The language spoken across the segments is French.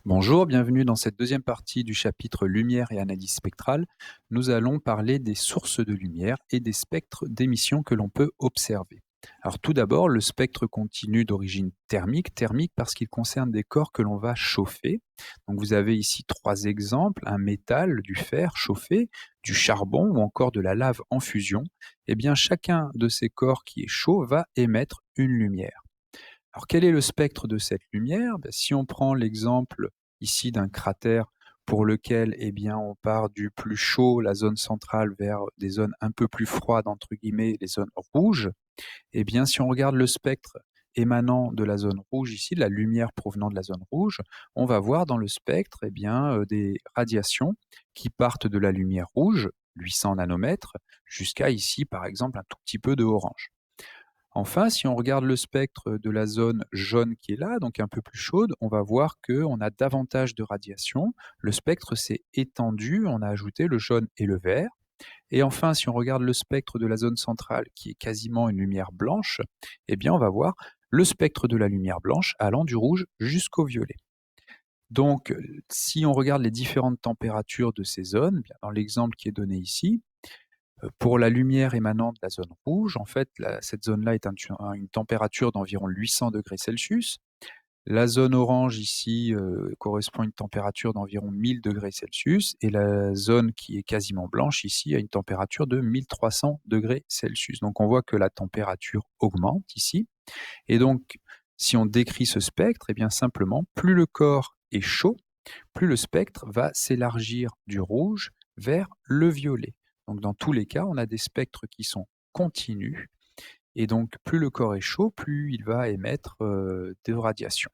Bonjour, bienvenue dans cette deuxième partie du chapitre Lumière et analyse spectrale. Nous allons parler des sources de lumière et des spectres d'émission que l'on peut observer. Alors tout d'abord, le spectre continu d'origine thermique parce qu'il concerne des corps que l'on va chauffer. Donc vous avez ici trois exemples, un métal, du fer chauffé, du charbon ou encore de la lave en fusion. Eh bien chacun de ces corps qui est chaud va émettre une lumière. Alors quel est le spectre de cette lumière? Si on prend l'exemple ici d'un cratère pour lequel on part du plus chaud, la zone centrale, vers des zones un peu plus froides, entre guillemets, les zones rouges, si on regarde le spectre émanant de la zone rouge ici, de la lumière provenant de la zone rouge, on va voir dans le spectre des radiations qui partent de la lumière rouge, 800 nanomètres, jusqu'à ici par exemple un tout petit peu de orange. Enfin, si on regarde le spectre de la zone jaune qui est là, donc un peu plus chaude, on va voir qu'on a davantage de radiation. Le spectre s'est étendu, on a ajouté le jaune et le vert. Et enfin, si on regarde le spectre de la zone centrale, qui est quasiment une lumière blanche, on va voir le spectre de la lumière blanche allant du rouge jusqu'au violet. Donc, si on regarde les différentes températures de ces zones, dans l'exemple qui est donné ici, pour la lumière émanant de la zone rouge, en fait, cette zone-là est à une température d'environ 800 degrés Celsius. La zone orange ici correspond à une température d'environ 1000 degrés Celsius et la zone qui est quasiment blanche ici a une température de 1300 degrés Celsius. Donc on voit que la température augmente ici. Et donc, si on décrit ce spectre, simplement, plus le corps est chaud, plus le spectre va s'élargir du rouge vers le violet. Donc dans tous les cas, on a des spectres qui sont continus, et donc plus le corps est chaud, plus il va émettre des radiations.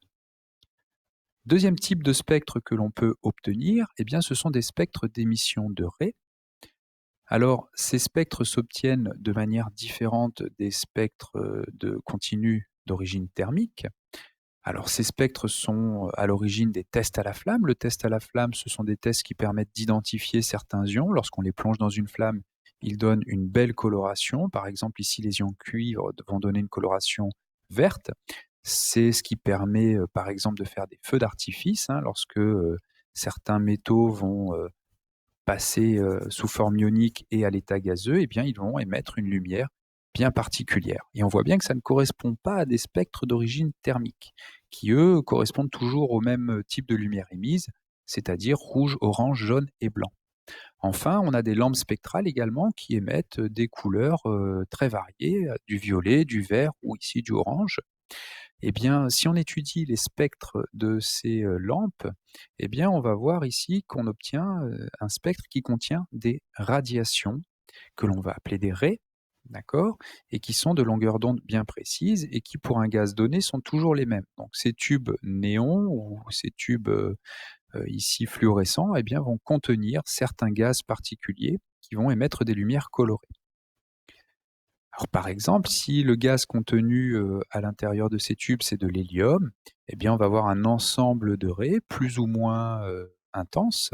Deuxième type de spectre que l'on peut obtenir, ce sont des spectres d'émission de raies. Alors, ces spectres s'obtiennent de manière différente des spectres de continu d'origine thermique. Alors, ces spectres sont à l'origine des tests à la flamme. Le test à la flamme, ce sont des tests qui permettent d'identifier certains ions. Lorsqu'on les plonge dans une flamme, ils donnent une belle coloration. Par exemple, ici, les ions cuivre vont donner une coloration verte. C'est ce qui permet, par exemple, de faire des feux d'artifice, lorsque certains métaux vont passer sous forme ionique et à l'état gazeux, ils vont émettre une lumière bien particulière. Et on voit bien que ça ne correspond pas à des spectres d'origine thermique, qui eux correspondent toujours au même type de lumière émise, c'est-à-dire rouge, orange, jaune et blanc. Enfin, on a des lampes spectrales également qui émettent des couleurs très variées, du violet, du vert ou ici du orange. Si on étudie les spectres de ces lampes, on va voir ici qu'on obtient un spectre qui contient des radiations que l'on va appeler des raies, d'accord, et qui sont de longueur d'onde bien précise et qui, pour un gaz donné, sont toujours les mêmes. Donc ces tubes néons ou ces tubes ici fluorescents, vont contenir certains gaz particuliers qui vont émettre des lumières colorées. Alors par exemple, si le gaz contenu à l'intérieur de ces tubes, c'est de l'hélium, on va avoir un ensemble de raies plus ou moins intenses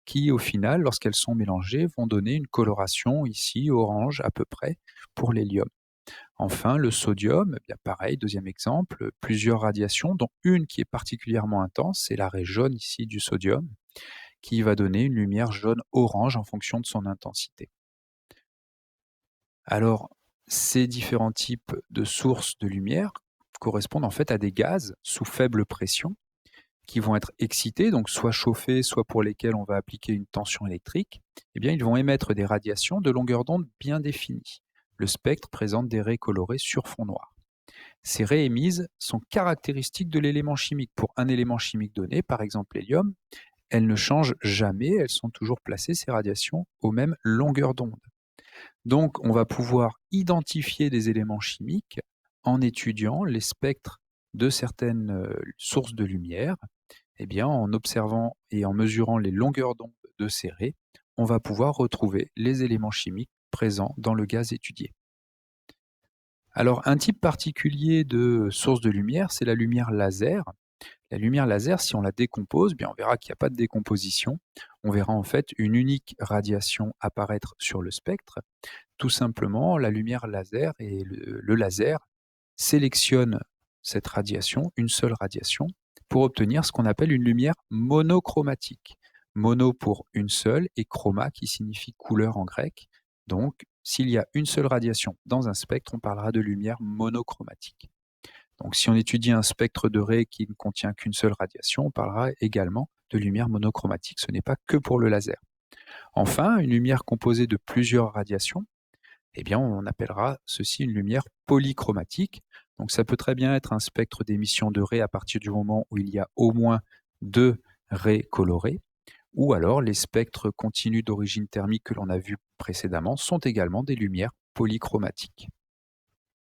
qui, au final, lorsqu'elles sont mélangées, vont donner une coloration ici orange à peu près pour l'hélium. Enfin, le sodium, pareil, deuxième exemple, plusieurs radiations, dont une qui est particulièrement intense, c'est la raie jaune ici du sodium, qui va donner une lumière jaune-orange en fonction de son intensité. Alors, ces différents types de sources de lumière correspondent en fait à des gaz sous faible pression qui vont être excités, donc soit chauffés, soit pour lesquels on va appliquer une tension électrique. Ils vont émettre des radiations de longueur d'onde bien définies. Le spectre présente des raies colorées sur fond noir. Ces raies émises sont caractéristiques de l'élément chimique. Pour un élément chimique donné, par exemple l'hélium, elles ne changent jamais, elles sont toujours placées, ces radiations, aux mêmes longueurs d'onde. Donc, on va pouvoir identifier des éléments chimiques en étudiant les spectres de certaines sources de lumière. En observant et en mesurant les longueurs d'onde de ces raies, on va pouvoir retrouver les éléments chimiques présents dans le gaz étudié. Alors, un type particulier de source de lumière, c'est la lumière laser. La lumière laser, si on la décompose, on verra qu'il n'y a pas de décomposition. On verra en fait une unique radiation apparaître sur le spectre. Tout simplement, la lumière laser et le laser sélectionnent cette radiation, une seule radiation, pour obtenir ce qu'on appelle une lumière monochromatique. Mono pour une seule et chroma qui signifie couleur en grec. Donc, s'il y a une seule radiation dans un spectre, on parlera de lumière monochromatique. Donc, si on étudie un spectre de raies qui ne contient qu'une seule radiation, on parlera également de lumière monochromatique. Ce n'est pas que pour le laser. Enfin, une lumière composée de plusieurs radiations, eh bien, on appellera ceci une lumière polychromatique. Donc, ça peut très bien être un spectre d'émission de raies à partir du moment où il y a au moins 2 raies colorées, ou alors les spectres continus d'origine thermique que l'on a vus précédemment sont également des lumières polychromatiques.